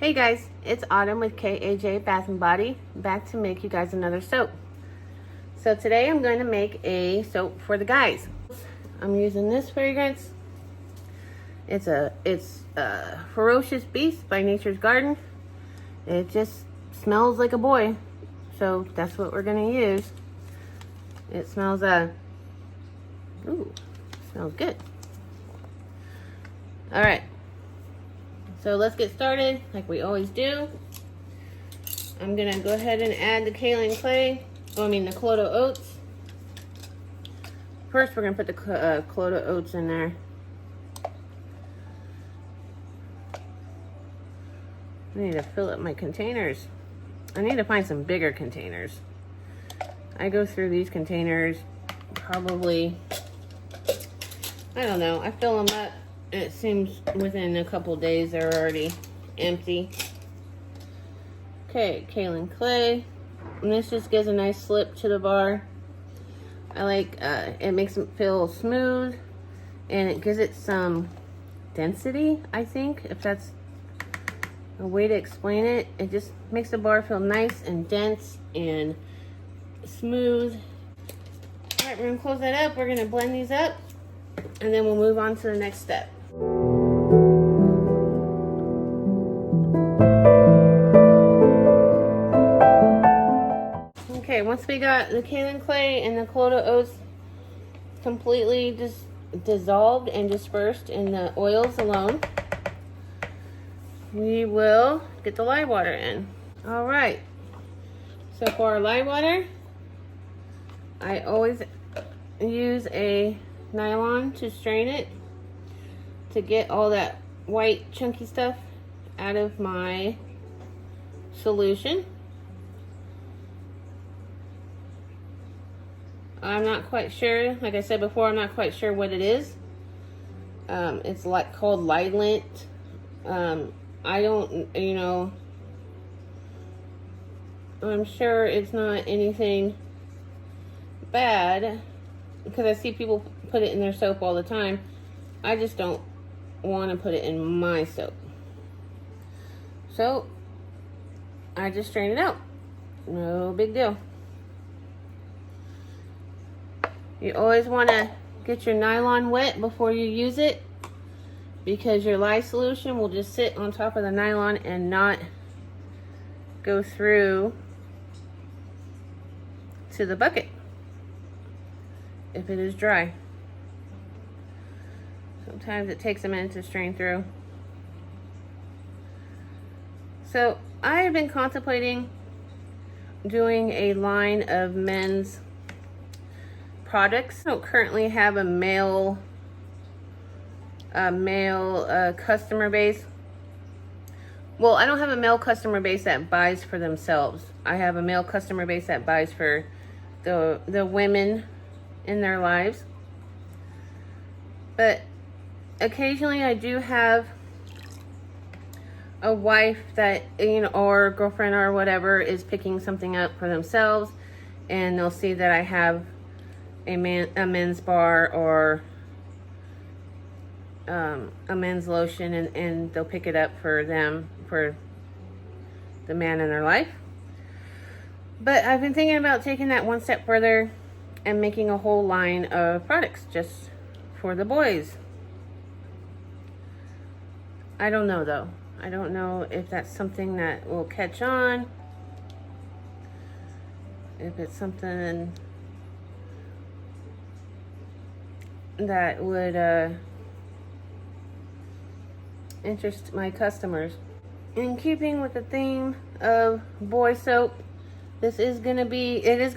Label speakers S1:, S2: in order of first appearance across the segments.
S1: Hey guys, it's Autumn with KAJBATHANDBODY, back to make you guys another soap. So today I'm going to make a soap for the guys. I'm using this fragrance. It's Ferocious Beast by Nature's Garden. It just smells like a boy, so that's what we're going to use. It smells smells good. All right. So let's get started like we always do. I'm gonna go ahead and add the kaolin clay, the Clodo oats. First we're gonna put the Clodo oats in there. I need to fill up my containers. I need to find some bigger containers. I go through these containers probably, I don't know, I fill them up. It seems within a couple days they're already empty. Okay, kaolin clay. And this just gives a nice slip to the bar. I like, it makes it feel smooth. And it gives it some density, I think. If that's a way to explain it. It just makes the bar feel nice and dense and smooth. Alright, we're going to close that up. We're going to blend these up. And then we'll move on to the next step. Okay, once we got the kaolin clay and the Clodo oats completely just dissolved and dispersed in the oils alone, we will get the lye water in. All right, so for our lye water, I always use a nylon to strain it to get all that white chunky stuff out of my solution. I'm not quite sure, like I said before, I'm not quite sure what it is. It's called lye lint. I don't, I'm sure it's not anything bad, because I see people put it in their soap all the time. I just don't want to put it in my soap. So I just strain it out. No big deal. You always want to get your nylon wet before you use it, because your lye solution will just sit on top of the nylon and not go through to the bucket if it is dry. Sometimes it takes a minute to strain through. So I have been contemplating doing a line of men's products. I don't currently have a male customer base. Well, I don't have a male customer base that buys for themselves. I have a male customer base that buys for the women in their lives. But occasionally I do have a wife that, or girlfriend or whatever, is picking something up for themselves, and they'll see that I have a men's bar or a men's lotion, and they'll pick it up for them, for the man in their life. But I've been thinking about taking that one step further and making a whole line of products just for the boys. I don't know though. I don't know if that's something that will catch on. If it's something that would interest my customers. In keeping with the theme of boy soap, it is going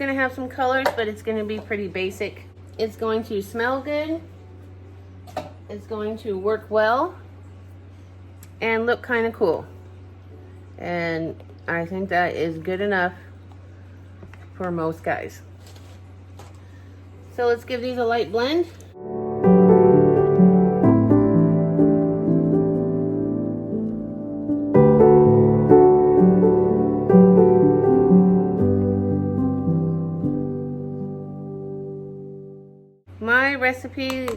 S1: to have some colors, but it's going to be pretty basic. It's going to smell good. It's going to work well and look kind of cool. And I think that is good enough for most guys. So let's give these a light blend. My recipe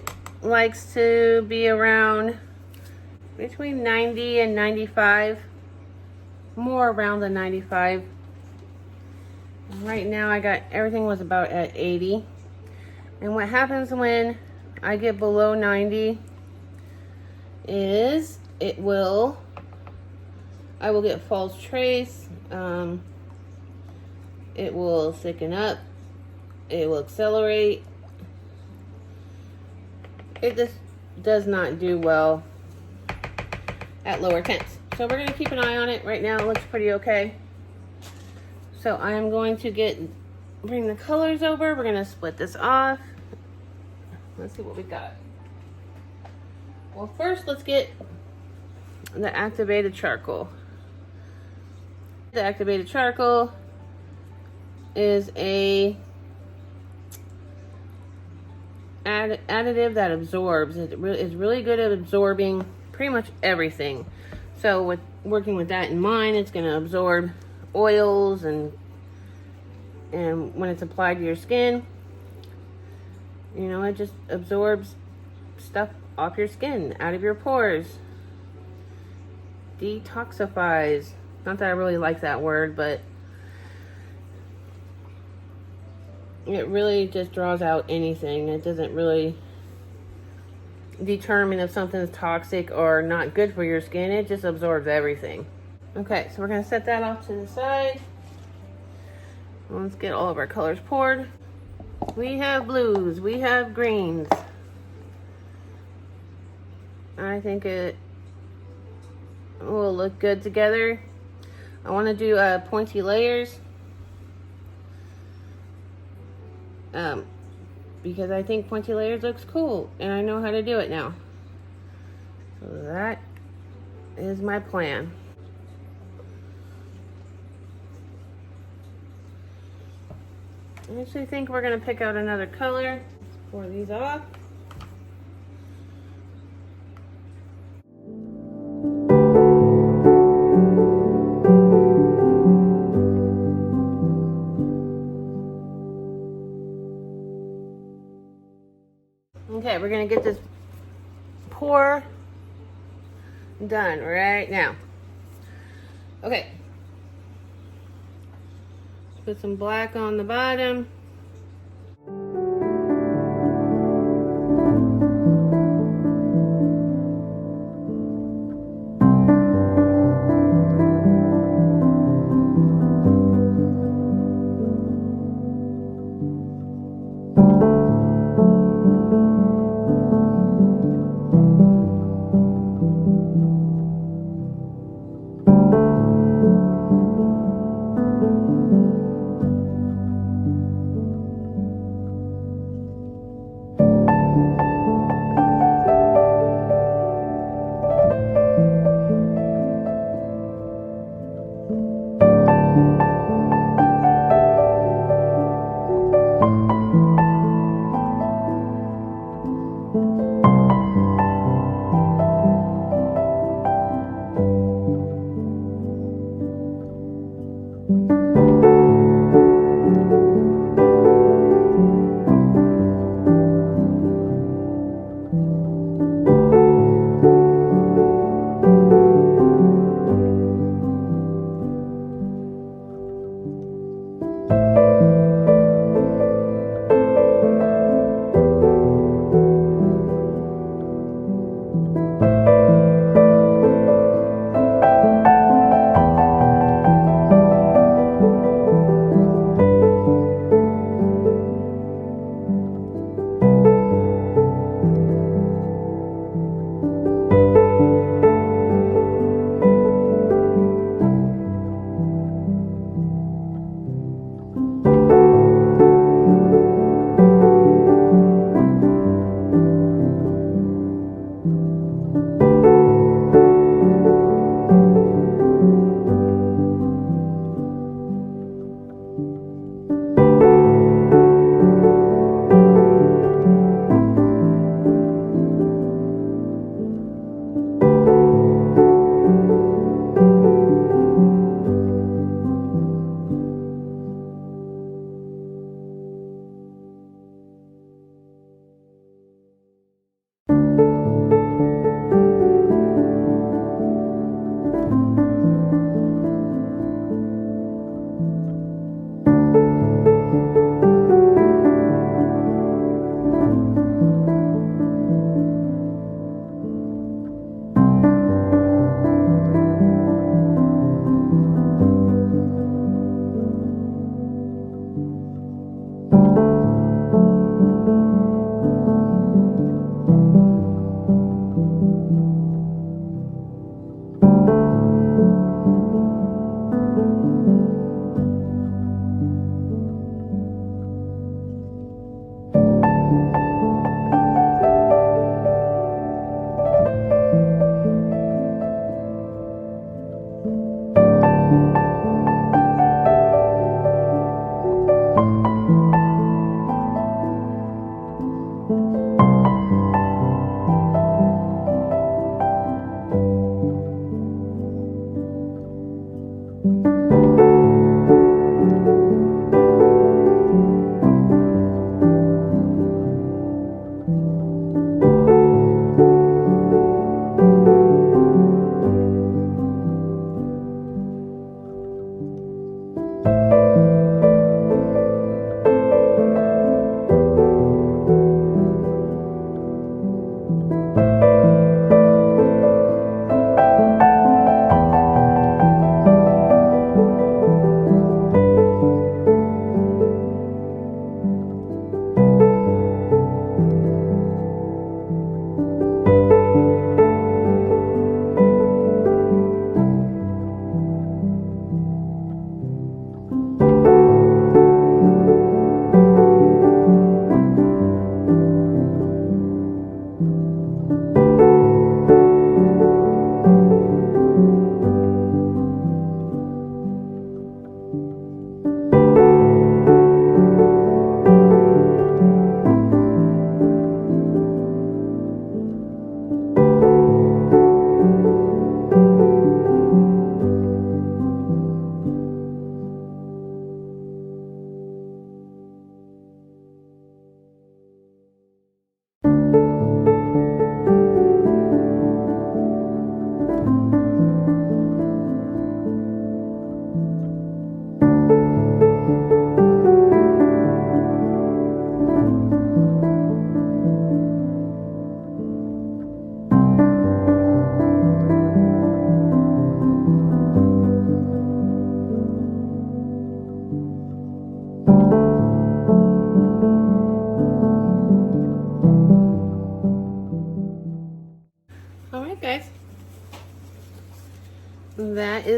S1: likes to be around between 90 and 95 more around the 95. Right now I got, everything was about at 80. And what happens when I get below 90 is I will get false trace. It will thicken up. It will accelerate. It just does not do well at lower temps. So we're going to keep an eye on it. Right now it looks pretty okay. So I am going to bring the colors over. We're going to split this off. Let's see what we got. Well, first let's get the activated charcoal. The activated charcoal is a additive that absorbs. It is really good at absorbing pretty much everything. So with working with that in mind, it's going to absorb oils and when it's applied to your skin, you know, it just absorbs stuff off your skin, out of your pores. Detoxifies. Not that I really like that word, but it really just draws out anything. It doesn't really determine if something's toxic or not good for your skin. It just absorbs everything. Okay, so we're going to set that off to the side. Let's get all of our colors poured. We have blues. We have greens. I think it will look good together. I want to do pointy layers. Because I think pointy layers looks cool and I know how to do it now. So that is my plan. I actually think we're going to pick out another color. Let's pour these off. Okay, we're going to get this pour done right now. Okay. Put some black on the bottom.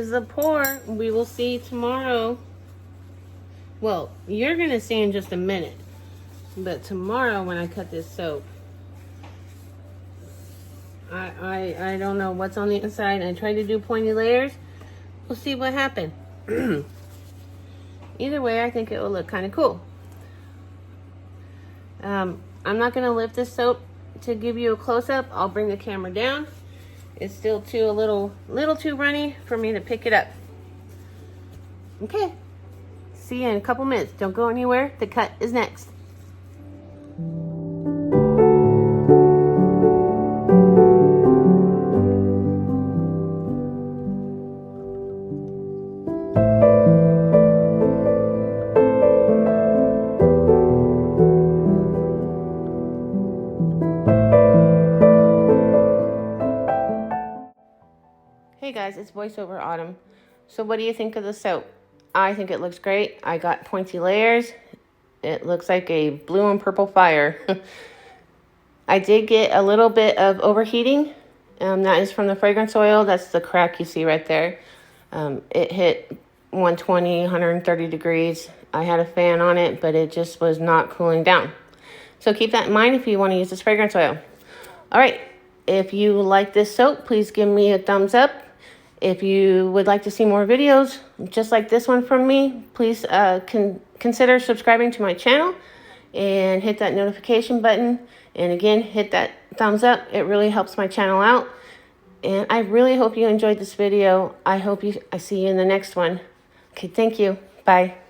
S1: is the pour. We will see tomorrow. Well, you're gonna see in just a minute, but tomorrow when I cut this soap, I don't know what's on the inside. I tried to do pointy layers. We'll see what happened. Either way, I think it will look kind of cool. I'm not gonna lift this soap to give you a close-up. I'll bring the camera down. It's still a little too runny for me to pick it up. Okay, see you in a couple minutes. Don't go anywhere. The cut is next. Hey guys, it's VoiceOver Autumn. So what do you think of the soap? I think it looks great. I got pointy layers. It looks like a blue and purple fire. I did get a little bit of overheating. That is from the fragrance oil. That's the crack you see right there. It hit 120, 130 degrees. I had a fan on it, but it just was not cooling down. So keep that in mind if you want to use this fragrance oil. All right, if you like this soap, please give me a thumbs up. If you would like to see more videos just like this one from me, please consider subscribing to my channel and hit that notification button. And again, hit that thumbs up. It really helps my channel out. And I really hope you enjoyed this video. I see you in the next one. Okay, thank you. Bye.